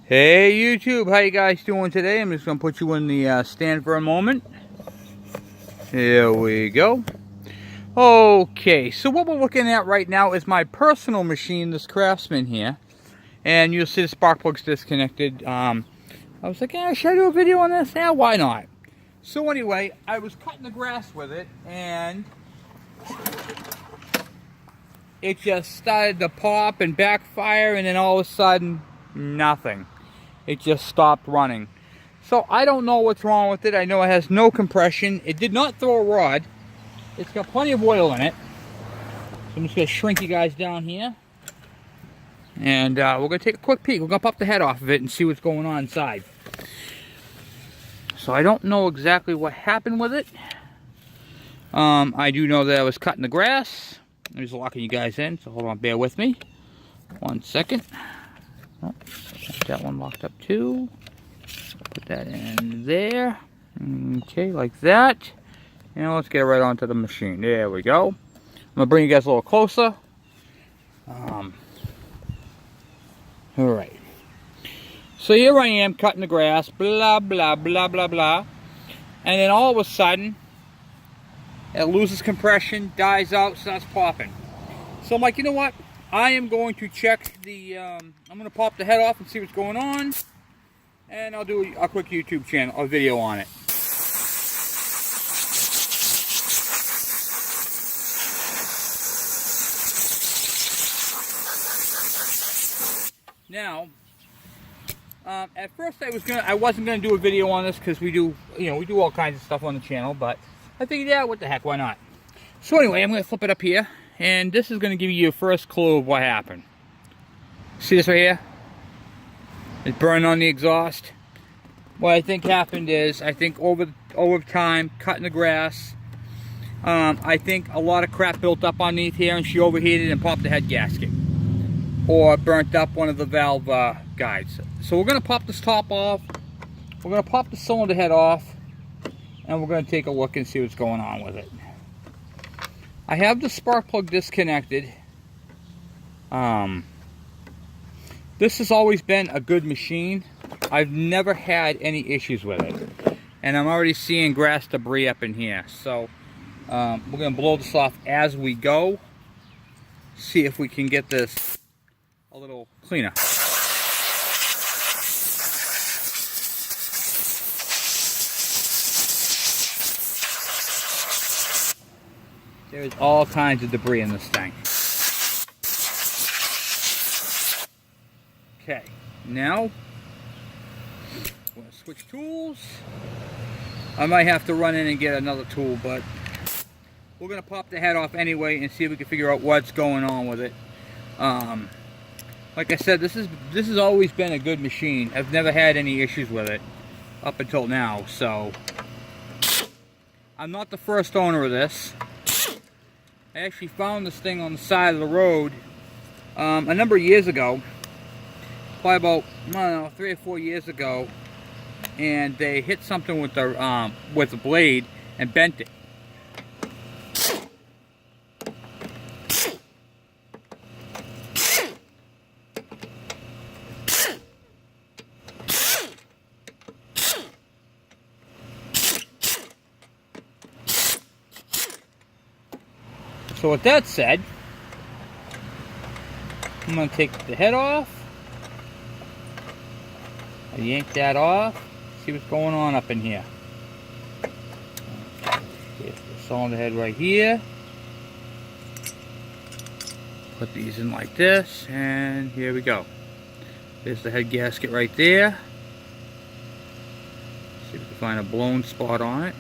Hey YouTube, how you guys doing today? I'm just going to put you in the stand for a moment. Here we go. Okay, so what we're looking at right now is my personal machine, this Craftsman here. And you'll see the spark plug's disconnected. I was like, should I do a video on this? Yeah, why not? So anyway, I was cutting the grass with it, and it just started to pop and backfire, and then all of a sudden, nothing. It just stopped running. So I don't know what's wrong with it. I know it has no compression. It did not throw a rod. It's got plenty of oil in it. So I'm just going to shrink you guys down here. And we're going to take a quick peek. We're going to pop the head off of it and see what's going on inside. So I don't know exactly what happened with it. I do know that I was cutting the grass. I'm just locking you guys in, so hold on, bear with me. 1 second. Oh, that one locked up too. Put that in there. Okay, like that. And let's get right onto the machine. There we go. I'm gonna bring you guys a little closer. Alright. So here I am cutting the grass, blah, blah, blah, blah, blah. And then all of a sudden, it loses compression, dies out, starts popping. So I'm like, you know what? I am going to check the, I'm going to pop the head off and see what's going on. And I'll do a quick YouTube channel, a video on it. Now, at first I wasn't gonna do a video on this because we do all kinds of stuff on the channel, but I figured, yeah, what the heck, why not? So anyway, I'm gonna flip it up here, and this is gonna give you your first clue of what happened. See this right here? It's burning on the exhaust. What I think happened is, I think over time, cutting the grass, I think a lot of crap built up underneath here, and she overheated and popped the head gasket. Or burnt up one of the valve guides. So we're going to pop this top off. We're going to pop the cylinder head off. And we're going to take a look and see what's going on with it. I have the spark plug disconnected. This has always been a good machine. I've never had any issues with it. And I'm already seeing grass debris up in here. So we're going to blow this off as we go. See if we can get this a little cleaner. There's all kinds of debris in this thing. Okay, now we're going to switch tools. I might have to run in and get another tool, but we're going to pop the head off anyway and see if we can figure out what's going on with it. Like I said, this has always been a good machine. I've never had any issues with it up until now, so I'm not the first owner of this. I actually found this thing on the side of the road a number of years ago, probably about, I don't know, 3 or 4 years ago, and they hit something with the blade and bent it. So with that said, I'm going to take the head off. I yank that off. See what's going on up in here. Get the cylinder head right here. Put these in like this, and here we go. There's the head gasket right there. See if we can find a blown spot on it.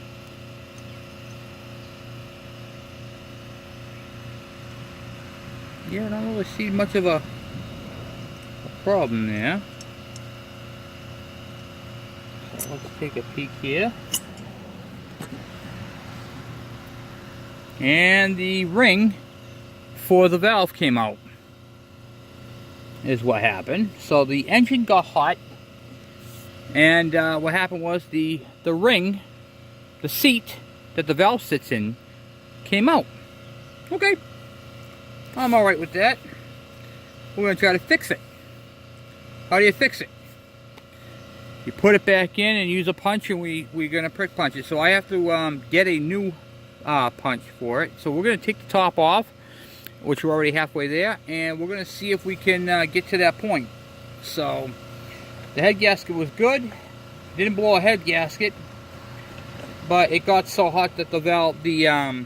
Yeah, I don't really see much of a problem there. So let's take a peek here. And the ring for the valve came out, is what happened. So the engine got hot, and what happened was the ring, the seat that the valve sits in, came out. Okay. I'm alright with that. We're going to try to fix it. How do you fix it? You put it back in and use a punch, and we're going to prick punch it. So I have to get a new punch for it. So we're going to take the top off, which we're already halfway there, and we're going to see if we can get to that point. So the head gasket was good. Didn't blow a head gasket, but it got so hot that the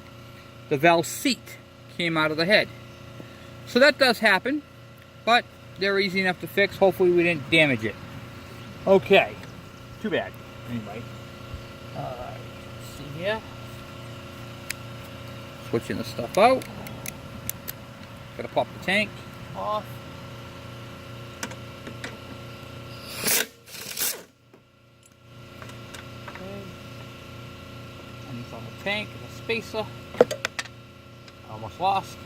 valve seat came out of the head. So that does happen, but they're easy enough to fix. Hopefully we didn't damage it. Okay, too bad. Anyway, let's see here. Switching the stuff out. Gotta pop the tank off. Okay. Underneath on the tank, the spacer. Almost lost.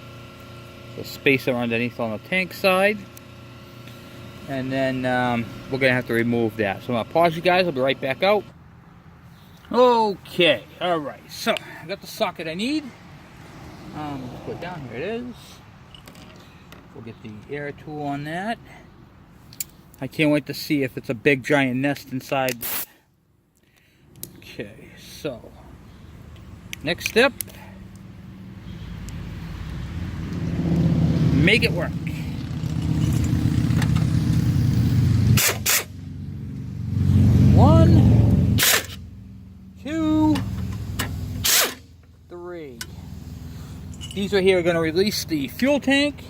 The spacer underneath on the tank side. And then we're going to have to remove that. So I'm going to pause you guys. I'll be right back out. Okay. Alright. So, I got the socket I need. Let's put it down. Here it is. We'll get the air tool on that. I can't wait to see if it's a big giant nest inside. Okay. So, next step. Make it work. One, two, three. These right here are going to release the fuel tank.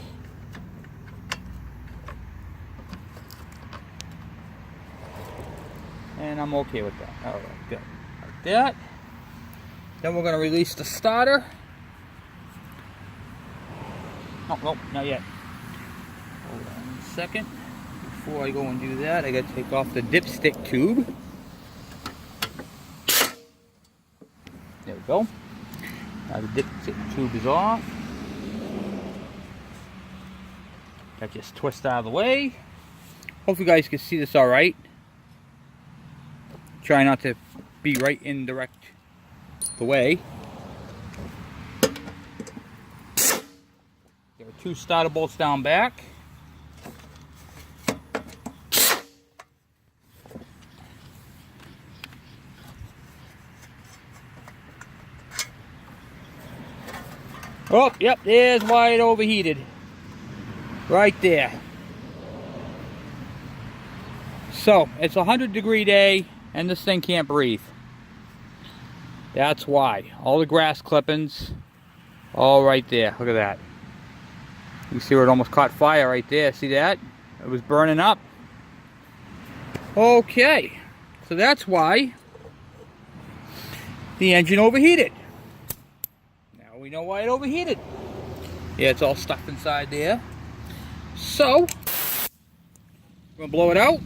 And I'm okay with that. Alright, good. Like that. Then we're going to release the starter. Oh, no, not yet. Hold on a second. Before I go and do that, I got to take off the dipstick tube. There we go. Now the dipstick tube is off. That just twists out of the way. Hope you guys can see this all right. Try not to be right in the way. There are two starter bolts down back. Oh, yep, there's why it overheated. Right there. So, it's a 100-degree day, and this thing can't breathe. That's why. All the grass clippings, all right there. Look at that. You see where it almost caught fire right there. See that? It was burning up. Okay. So that's why the engine overheated. Now we know why it overheated. Yeah, it's all stuck inside there. So, we're going to blow it out.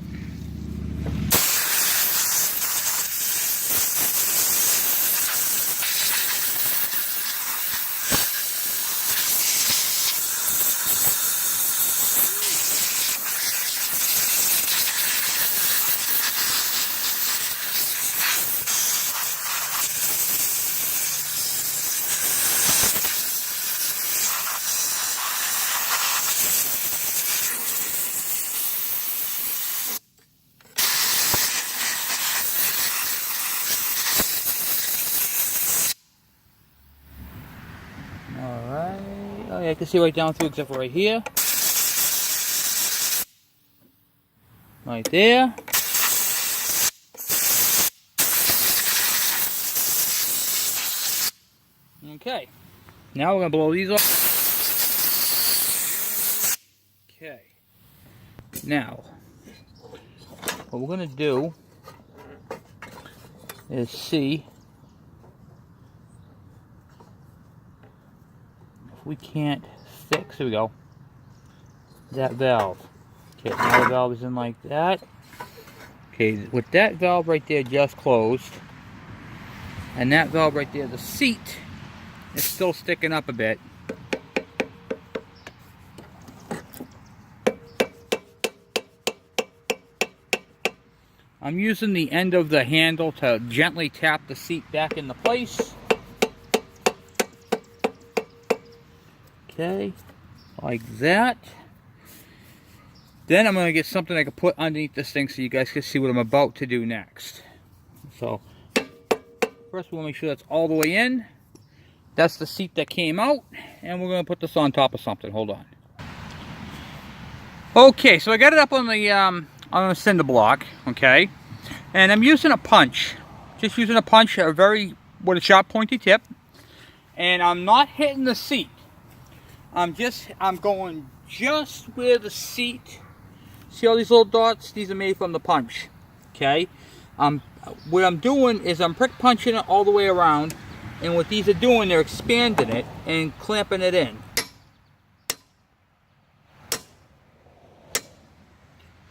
Alright, oh yeah, I can see right down through except for right here. Right there. Okay, now we're going to blow these off. Okay, now, what we're going to do is see if we can't fix, here we go, that valve. Okay, now the valve is in like that. Okay, with that valve right there just closed, and that valve right there, the seat is still sticking up a bit. I'm using the end of the handle to gently tap the seat back into place. Okay, like that. Then I'm going to get something I can put underneath this thing so you guys can see what I'm about to do next. So, first we'll make sure that's all the way in. That's the seat that came out. And we're going to put this on top of something. Hold on. Okay, so I got it up on the cinder block, okay? And I'm using a punch. Just using a punch, with a sharp pointy tip. And I'm not hitting the seat. I'm going just where the seat. See all these little dots? These are made from the punch. Okay? What I'm doing is I'm prick punching it all the way around. And what these are doing, they're expanding it and clamping it in.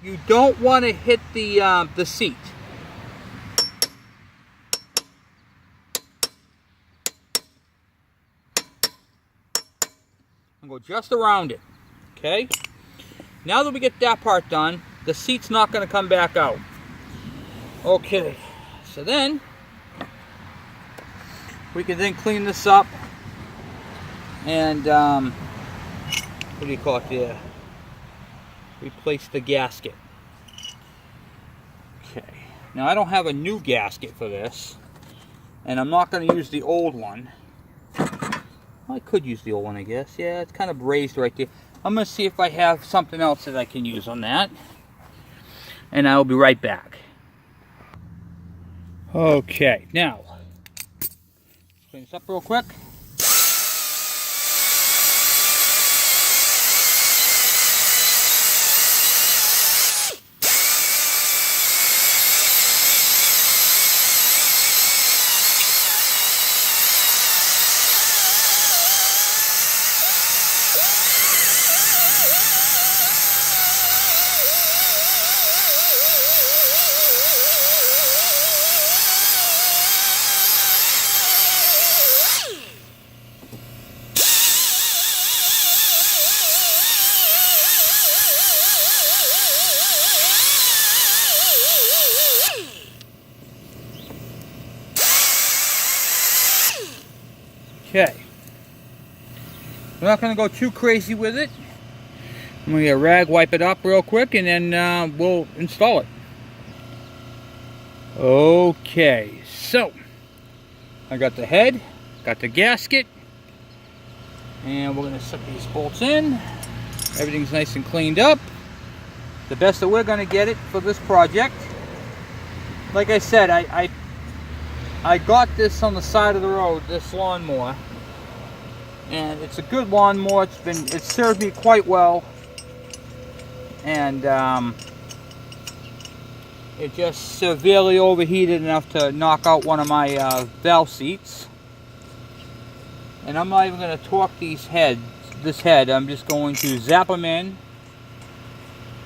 You don't want to hit the seat. And go just around it. Okay? Now that we get that part done, the seat's not going to come back out. Okay. So then, we can then clean this up. And, what do you call it there? Replace the gasket. Okay. Now I don't have a new gasket for this. And I'm not going to use the old one. Well, I could use the old one, I guess. Yeah, it's kind of raised right there. I'm going to see if I have something else that I can use on that. And I will be right back. Okay, now. Let's clean this up real quick. Okay. We're not going to go too crazy with it. I'm going to get a rag, wipe it up real quick, and then we'll install it. Okay, so I got the head, got the gasket, and we're going to set these bolts in. Everything's nice and cleaned up. The best that we're going to get it for this project. Like I said, I got this on the side of the road, this lawnmower, and it's a good lawnmower. It served me quite well, and it just severely overheated enough to knock out one of my valve seats. And I'm not even going to torque this head. I'm just going to zap them in.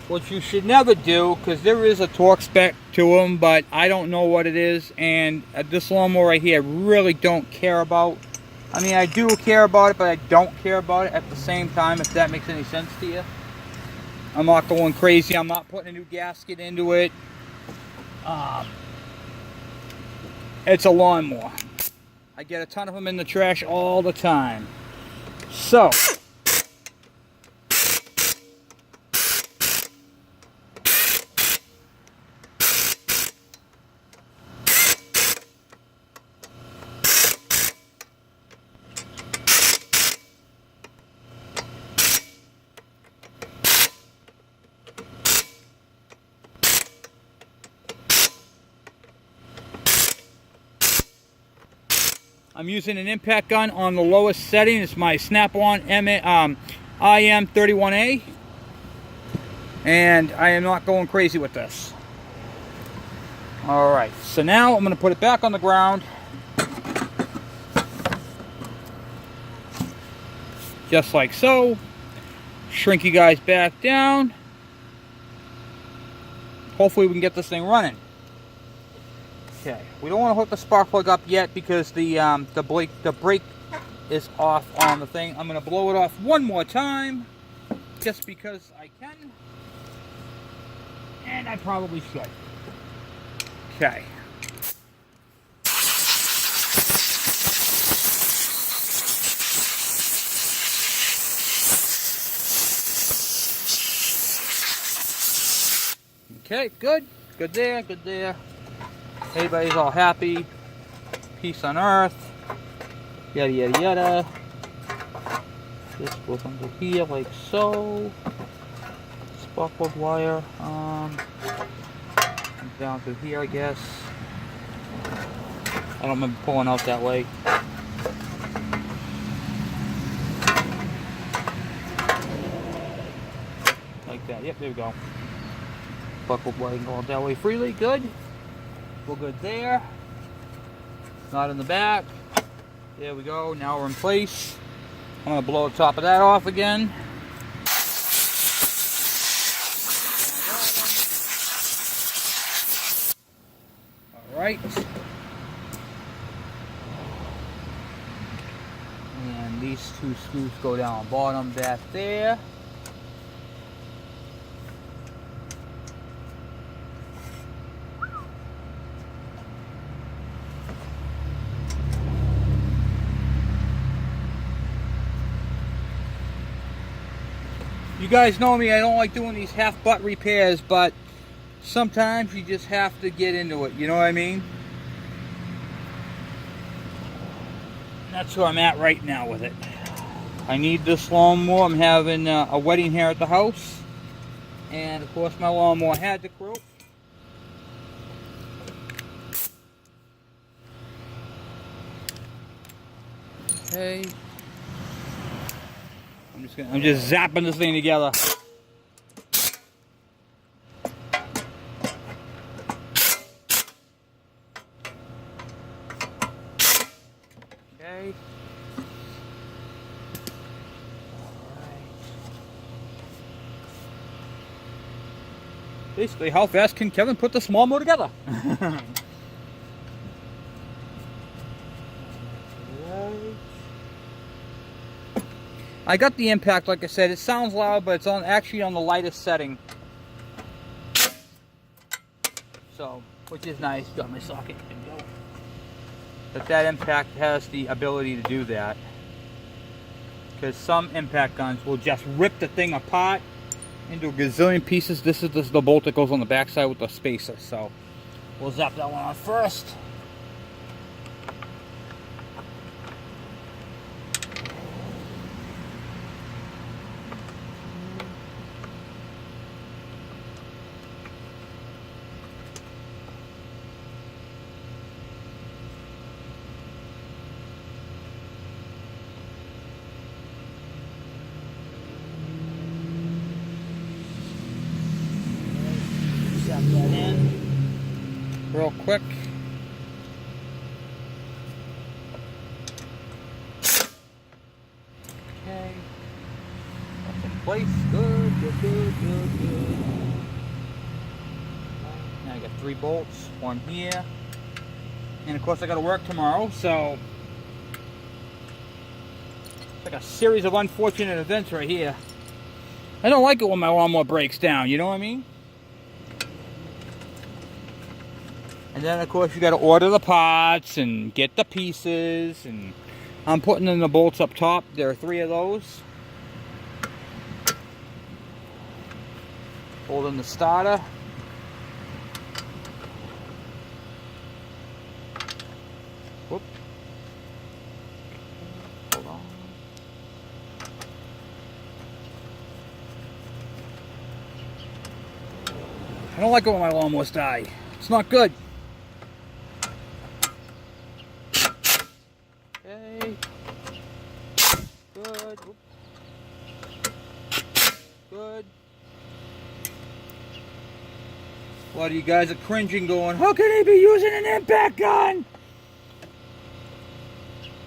What you should never do, because there is a torque spec to them, but I don't know what it is, and this lawnmower right here I really don't care about. I mean, I do care about it, but I don't care about it at the same time, if that makes any sense to you. I'm not going crazy. I'm not putting a new gasket into it. It's a lawnmower. I get a ton of them in the trash all the time. So, I'm using an impact gun on the lowest setting. It's my Snap-on IM31A. And I am not going crazy with this. Alright, so now I'm going to put it back on the ground. Just like so. Shrink you guys back down. Hopefully we can get this thing running. Okay, we don't want to hook the spark plug up yet because the brake is off on the thing. I'm going to blow it off one more time, just because I can, and I probably should. Okay. Okay, good. Good there, good there. Everybody's all happy. Peace on earth. Yada, yada, yada. This goes under here like so. Sparkled wire. Comes down to here, I guess. I don't remember pulling out that way. Like that. Yep, there we go. Buckled wire going that way freely. Good. We're good there. Not in the back. There we go. Now we're in place. I'm going to blow the top of that off again. Alright. And these two screws go down the bottom back there. You guys know me, I don't like doing these half-butt repairs, but sometimes you just have to get into it, you know what I mean? And that's where I'm at right now with it. I need this lawnmower. I'm having a wedding here at the house. And of course my lawnmower had to croak. Okay. I'm just zapping this thing together. Okay. Basically, how fast can Kevin put this lawnmower together? I got the impact, like I said. It sounds loud, but it's actually on the lightest setting. So, which is nice. Got my socket. But that impact has the ability to do that. Because some impact guns will just rip the thing apart into a gazillion pieces. This is the bolt that goes on the backside with the spacer. So, we'll zap that one on first. That in real quick. Okay, that's in place. Good. Now I got 3 bolts, one here, and of course I got to work tomorrow, so it's like a series of unfortunate events right here. I don't like it when my lawnmower breaks down, you know what I mean? And then, of course, you got to order the parts and get the pieces. And I'm putting in the bolts up top. There are 3 of those. Holding the starter. Whoop. Hold on. I don't like it when my lawnmowers die. It's not good. Okay. Good. Oop. Good. A lot of you guys are cringing going, how can he be using an impact gun?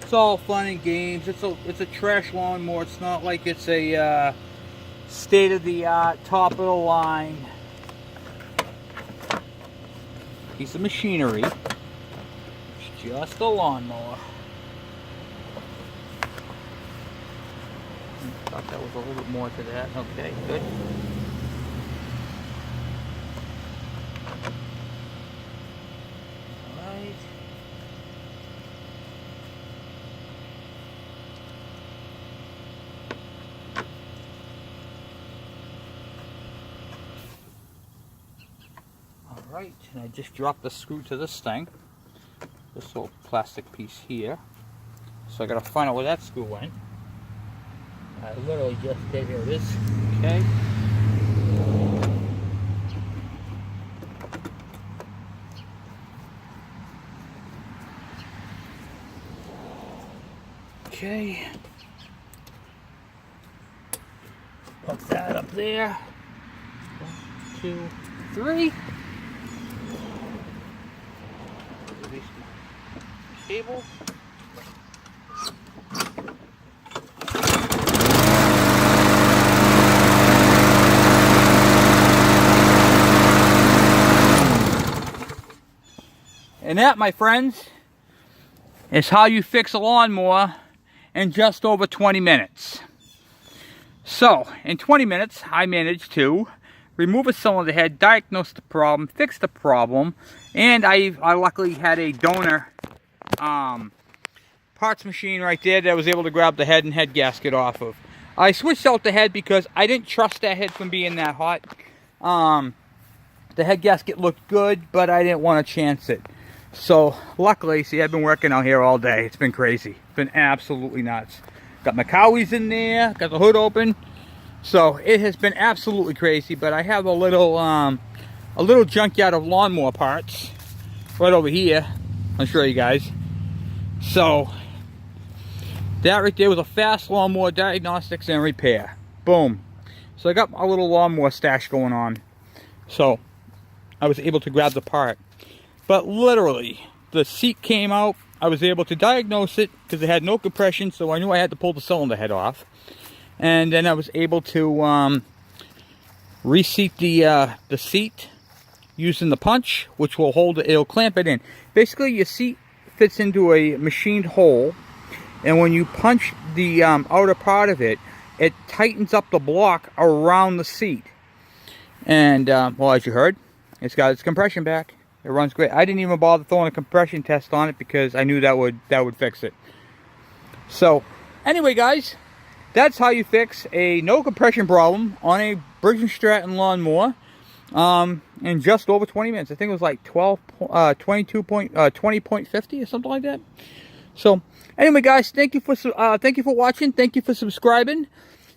It's all fun and games. It's a trash lawnmower. It's not like it's a state-of-the-art, top-of-the-line piece of machinery. It's just a lawnmower. Thought that was a little bit more to that. Okay, good. Alright. Alright, and I just dropped the screw to this thing. This little plastic piece here. So I gotta find out where that screw went. I literally just did. Here it is. Okay. Okay. Put that up there. 1, 2, 3. Release the cable. And that, my friends, is how you fix a lawnmower in just over 20 minutes. So, in 20 minutes, I managed to remove a cylinder head, diagnose the problem, fix the problem, and I luckily had a donor parts machine right there that I was able to grab the head and head gasket off of. I switched out the head because I didn't trust that head from being that hot. The head gasket looked good, but I didn't want to chance it. So, luckily, see, I've been working out here all day. It's been crazy. It's been absolutely nuts. Got my cowies in there, got the hood open. So, it has been absolutely crazy, but I have a little junkyard of lawnmower parts right over here. I'll show you guys. So, that right there was a fast lawnmower diagnostics and repair. Boom. So, I got a little lawnmower stash going on. So, I was able to grab the part. But literally, the seat came out. I was able to diagnose it because it had no compression, so I knew I had to pull the cylinder head off. And then I was able to reseat the seat using the punch, which will hold it. It'll clamp it in. Basically, your seat fits into a machined hole, and when you punch the outer part of it, it tightens up the block around the seat. And well, as you heard, it's got its compression back. It runs great. I didn't even bother throwing a compression test on it because I knew that would fix it. So, anyway, guys, that's how you fix a no compression problem on a Briggs & Stratton lawnmower in just over 20 minutes. I think it was like 20.50 or something like that. So, anyway, guys, thank you for watching. Thank you for subscribing.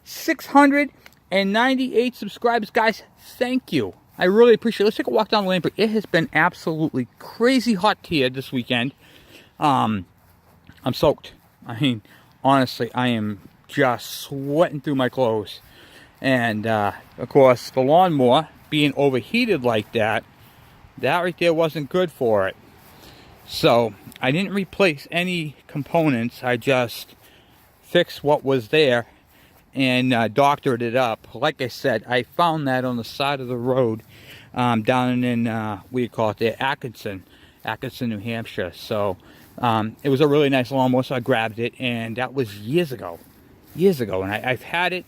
698 subscribers, guys. Thank you. I really appreciate it. Let's take a walk down the lane. It has been absolutely crazy hot here this weekend. I'm soaked. I mean, honestly, I am just sweating through my clothes. And, of course, the lawnmower being overheated like that right there wasn't good for it. So, I didn't replace any components. I just fixed what was there and doctored it up. Like I said, I found that on the side of the road down in, what do you call it there, Atkinson, New Hampshire. So it was a really nice lawnmower, so I grabbed it, and that was years ago, and I've had it,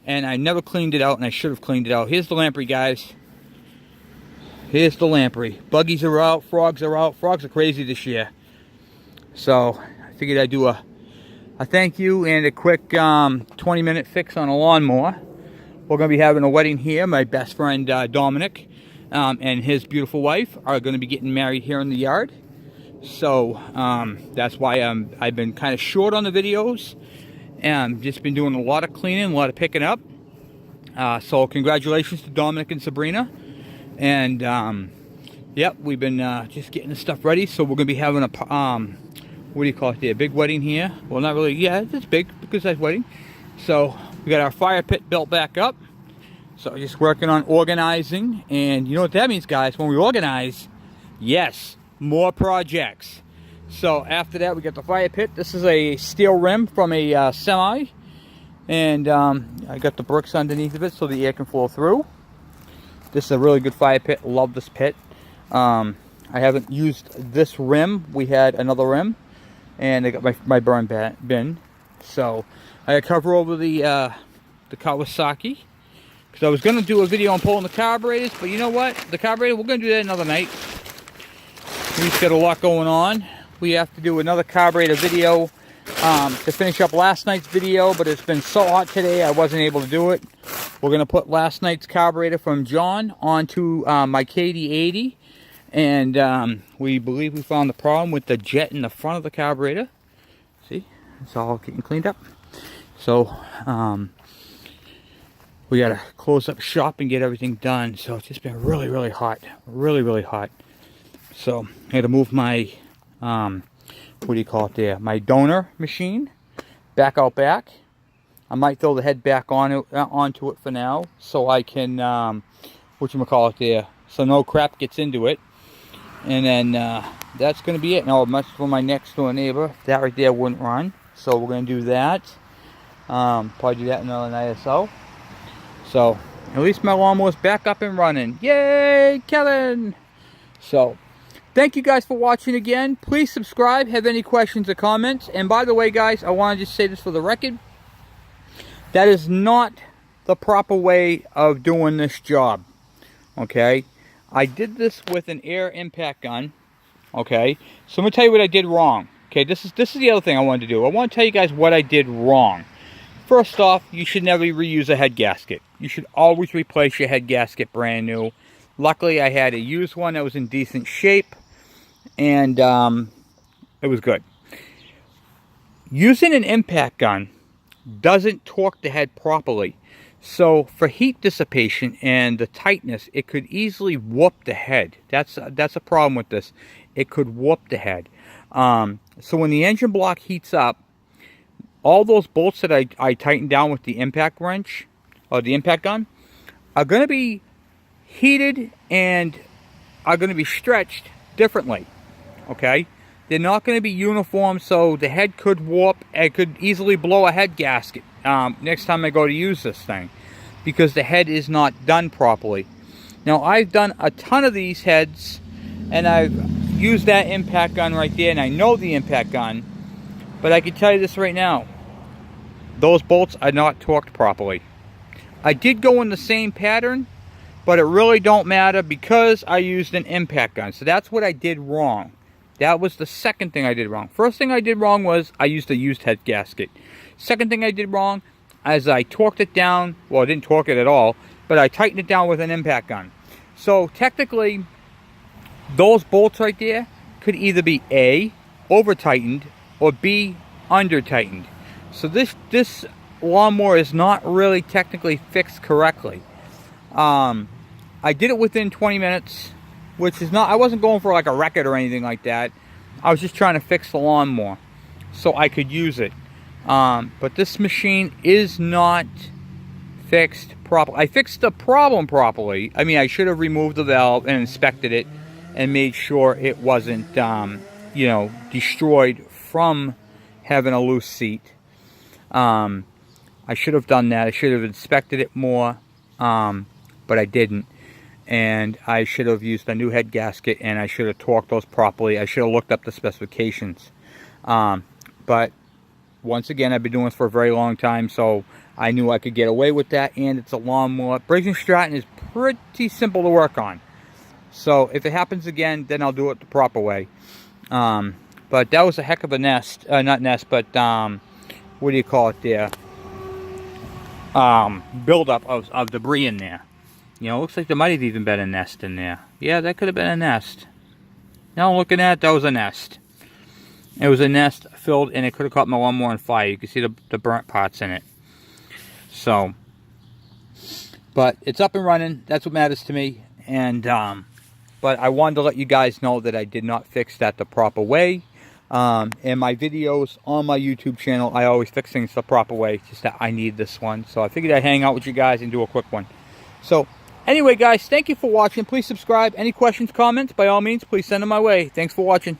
and I never cleaned it out, and I should have cleaned it out. Here's the lamprey, guys. Here's the lamprey. Buggies are out, frogs are out. Frogs are crazy this year. So I figured I'd do a thank you and a quick 20-minute fix on a lawnmower. We're going to be having a wedding here. My best friend Dominic and his beautiful wife are going to be getting married here in the yard. So that's why I've been kind of short on the videos. And just been doing a lot of cleaning, a lot of picking up. So congratulations to Dominic and Sabrina. And yep, we've been just getting the stuff ready. So we're going to be having a what do you call it there? Big wedding here. Well, not really. Yeah, it's big, good size wedding. So we got our fire pit built back up. So just working on organizing. And you know what that means, guys? When we organize, yes, more projects. So after that, we got the fire pit. This is a steel rim from a semi. And I got the bricks underneath of it so the air can flow through. This is a really good fire pit. Love this pit. I haven't used this rim. We had another rim. And I got my burn bin. So I cover over the Kawasaki. Because I was going to do a video on pulling the carburetors. But you know what? The carburetor, we're going to do that another night. We just got a lot going on. We have to do another carburetor video to finish up last night's video. But it's been so hot today, I wasn't able to do it. We're going to put last night's carburetor from John onto my KD80. And we believe we found the problem with the jet in the front of the carburetor. See, it's all getting cleaned up. So we got to close up shop and get everything done. So it's just been really, really hot. Really, really hot. So I had to move my, what do you call it there? My donor machine back out back. I might throw the head back on it, onto it for now, so I can, whatchamacallit there, so no crap gets into it. And then that's going to be it. Now, much for my next door neighbor, that right there wouldn't run. So we're going to do that. Probably do that another night or so. So, at least my lawnmower's back up and running. Yay, Kevin! So, thank you guys for watching again. Please subscribe, have any questions or comments. And by the way, guys, I want to just say this for the record. That is not the proper way of doing this job, okay? I did this with an air impact gun, okay? So I'm going to tell you what I did wrong, okay? This is the other thing I wanted to do. I want to tell you guys what I did wrong. First off, you should never reuse a head gasket. You should always replace your head gasket brand new. Luckily, I had a used one that was in decent shape, and it was good. Using an impact gun doesn't torque the head properly. So for heat dissipation and the tightness, it could easily warp the head. That's a problem with this. It could warp the head. So when the engine block heats up, all those bolts that I tightened down with the impact wrench, or the impact gun, are going to be heated and are going to be stretched differently. Okay? They're not going to be uniform, so the head could warp. It could easily blow a head gasket next time I go to use this thing, because the head is not done properly. Now, I've done a ton of these heads, and I've used that impact gun right there, and I know the impact gun, but I can tell you this right now. Those bolts are not torqued properly. I did go in the same pattern, but it really don't matter because I used an impact gun. So that's what I did wrong. That was the second thing I did wrong. First thing I did wrong was I used a used head gasket. Second thing I did wrong, as I torqued it down, well, I didn't torque it at all, but I tightened it down with an impact gun. So technically, those bolts right there could either be A, over-tightened, or B, under-tightened. So this lawnmower is not really technically fixed correctly. I did it within 20 minutes. Which is not, I wasn't going for like a record or anything like that. I was just trying to fix the lawnmower so I could use it. But this machine is not fixed properly. I fixed the problem properly. I mean, I should have removed the valve and inspected it and made sure it wasn't, you know, destroyed from having a loose seat. I should have done that. I should have inspected it more, but I didn't. And I should have used a new head gasket, and I should have torqued those properly. I should have looked up the specifications. But once again, I've been doing this for a very long time, so I knew I could get away with that. And it's a lawnmower. Briggs & Stratton is pretty simple to work on. So if it happens again, then I'll do it the proper way. But that was a heck of a nest. Not nest, but what do you call it there? Buildup of debris in there. You know, looks like there might have even been a nest in there. Yeah, that could have been a nest. Now looking at it, that was a nest. It was a nest filled, and it could have caught my lawnmower on fire. You can see the burnt parts in it. So, but it's up and running. That's what matters to me. And but I wanted to let you guys know that I did not fix that the proper way. In my videos on my YouTube channel, I always fix things the proper way. It's just that I need this one. So I figured I'd hang out with you guys and do a quick one. So, anyway, guys, thank you for watching. Please subscribe. Any questions, comments, by all means, please send them my way. Thanks for watching.